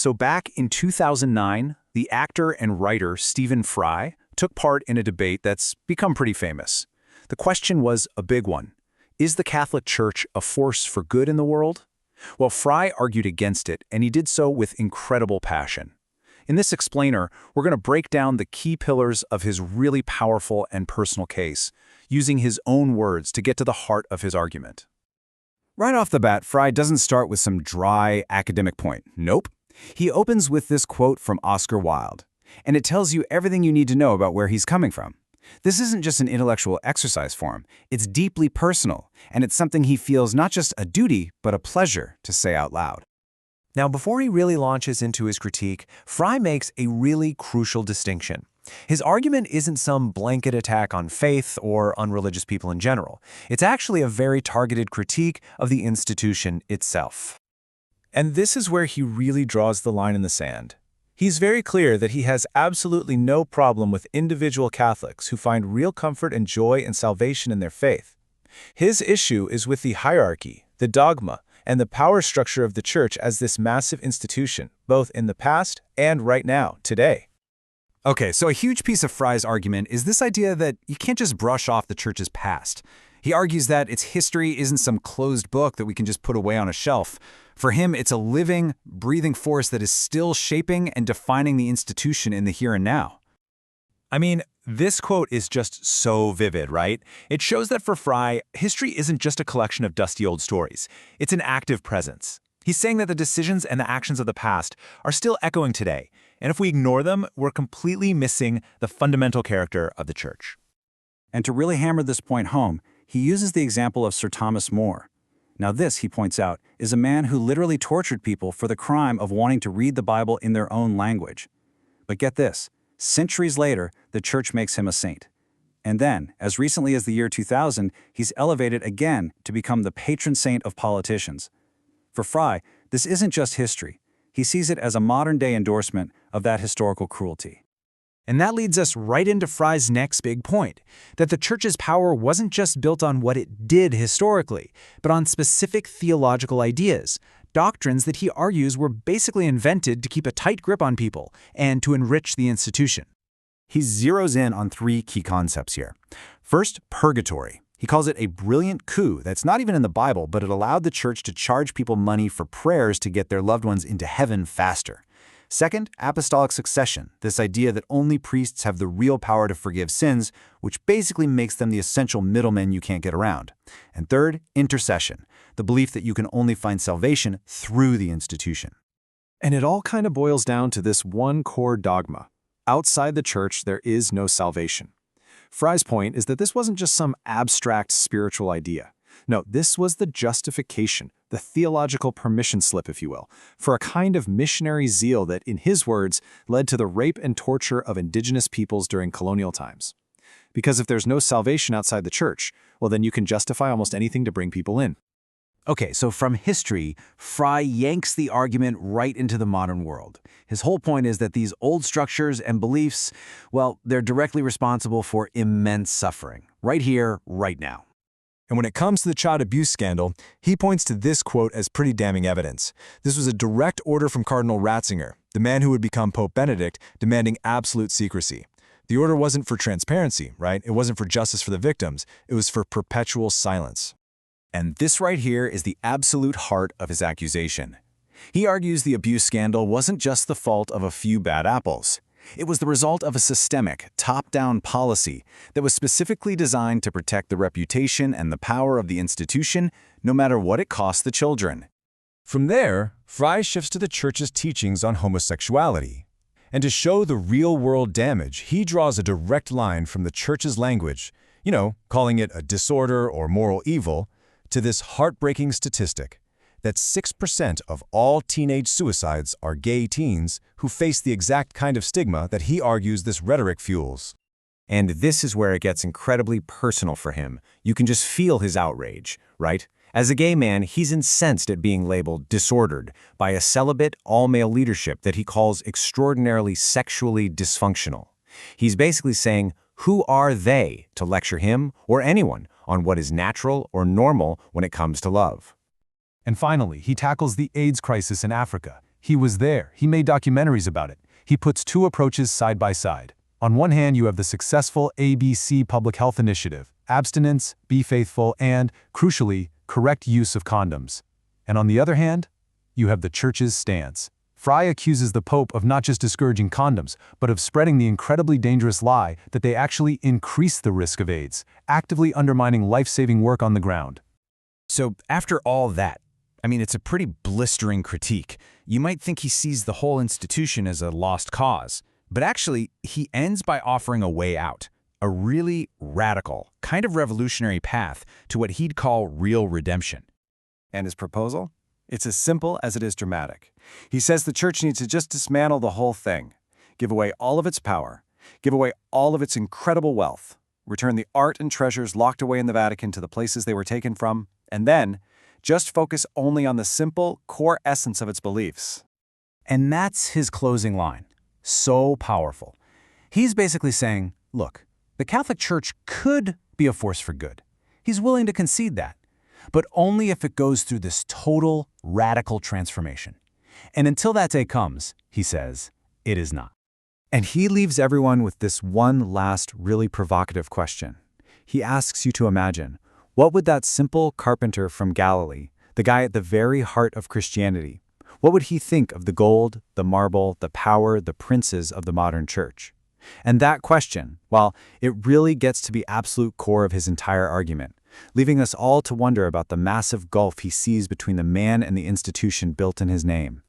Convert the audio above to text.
So back in 2009, the actor and writer Stephen Fry took part in a debate that's become pretty famous. The question was a big one. Is the Catholic Church a force for good in the world? Well, Fry argued against it, and he did so with incredible passion. In this explainer, we're going to break down the key pillars of his really powerful and personal case, using his own words to get to the heart of his argument. Right off the bat, Fry doesn't start with some dry academic point. Nope. He opens with this quote from Oscar Wilde, and it tells you everything you need to know about where he's coming from. This isn't just an intellectual exercise for him. It's deeply personal, and it's something he feels not just a duty, but a pleasure to say out loud. Now, before he really launches into his critique, Fry makes a really crucial distinction. His argument isn't some blanket attack on faith or on religious people in general. It's actually a very targeted critique of the institution itself. And this is where he really draws the line in the sand. He's very clear that he has absolutely no problem with individual Catholics who find real comfort and joy and salvation in their faith. His issue is with the hierarchy, the dogma, and the power structure of the Church as this massive institution, both in the past and right now, today. Okay, so a huge piece of Fry's argument is this idea that you can't just brush off the Church's past. He argues that its history isn't some closed book that we can just put away on a shelf. For him, it's a living, breathing force that is still shaping and defining the institution in the here and now. I mean, this quote is just so vivid, right? It shows that for Fry, history isn't just a collection of dusty old stories. It's an active presence. He's saying that the decisions and the actions of the past are still echoing today, and if we ignore them, we're completely missing the fundamental character of the Church. And to really hammer this point home, he uses the example of Sir Thomas More. Now this, he points out, is a man who literally tortured people for the crime of wanting to read the Bible in their own language. But get this, centuries later, the Church makes him a saint. And then, as recently as the year 2000, he's elevated again to become the patron saint of politicians. For Fry, this isn't just history. He sees it as a modern-day endorsement of that historical cruelty. And that leads us right into Fry's next big point, that the Church's power wasn't just built on what it did historically, but on specific theological ideas, doctrines that he argues were basically invented to keep a tight grip on people and to enrich the institution. He zeroes in on three key concepts here. First, purgatory. He calls it a brilliant coup that's not even in the Bible, but it allowed the Church to charge people money for prayers to get their loved ones into heaven faster. Second, apostolic succession, this idea that only priests have the real power to forgive sins, which basically makes them the essential middlemen you can't get around. And third, intercession, the belief that you can only find salvation through the institution. And it all kind of boils down to this one core dogma. Outside the Church, there is no salvation. Fry's point is that this wasn't just some abstract spiritual idea. No, this was the justification, the theological permission slip, if you will, for a kind of missionary zeal that, in his words, led to the rape and torture of indigenous peoples during colonial times. Because if there's no salvation outside the Church, well, then you can justify almost anything to bring people in. Okay, so from history, Fry yanks the argument right into the modern world. His whole point is that these old structures and beliefs, well, they're directly responsible for immense suffering, right here, right now. And when it comes to the child abuse scandal, he points to this quote as pretty damning evidence. This was a direct order from Cardinal Ratzinger, the man who would become Pope Benedict, demanding absolute secrecy. The order wasn't for transparency, right? It wasn't for justice for the victims. It was for perpetual silence. And this right here is the absolute heart of his accusation. He argues the abuse scandal wasn't just the fault of a few bad apples. It was the result of a systemic, top-down policy that was specifically designed to protect the reputation and the power of the institution, no matter what it cost the children. From there, Fry shifts to the Church's teachings on homosexuality. And to show the real-world damage, he draws a direct line from the Church's language, calling it a disorder or moral evil, to this heartbreaking statistic that 6% of all teenage suicides are gay teens who face the exact kind of stigma that he argues this rhetoric fuels. And this is where it gets incredibly personal for him. You can just feel his outrage, right? As a gay man, he's incensed at being labeled disordered by a celibate, all-male leadership that he calls extraordinarily sexually dysfunctional. He's basically saying, who are they to lecture him or anyone on what is natural or normal when it comes to love? And finally, he tackles the AIDS crisis in Africa, He was there. He made documentaries about it. He puts two approaches side by side. On one hand, you have the successful ABC public health initiative, abstinence, be faithful, and, crucially, correct use of condoms. And on the other hand, you have the Church's stance. Fry accuses the Pope of not just discouraging condoms, but of spreading the incredibly dangerous lie that they actually increase the risk of AIDS, actively undermining life-saving work on the ground. So after all that, it's a pretty blistering critique. You might think he sees the whole institution as a lost cause, but actually, he ends by offering a way out, a really radical, kind of revolutionary path to what he'd call real redemption. And his proposal? It's as simple as it is dramatic. He says the Church needs to just dismantle the whole thing, give away all of its power, give away all of its incredible wealth, return the art and treasures locked away in the Vatican to the places they were taken from, and then just focus only on the simple, core essence of its beliefs. And that's his closing line. So powerful. He's basically saying, look, the Catholic Church could be a force for good. He's willing to concede that, but only if it goes through this total, radical transformation. And until that day comes, he says, it is not. And he leaves everyone with this one last really provocative question. He asks you to imagine, what would that simple carpenter from Galilee, the guy at the very heart of Christianity, what would he think of the gold, the marble, the power, the princes of the modern church? And that question, well, it really gets to the absolute core of his entire argument, leaving us all to wonder about the massive gulf he sees between the man and the institution built in his name.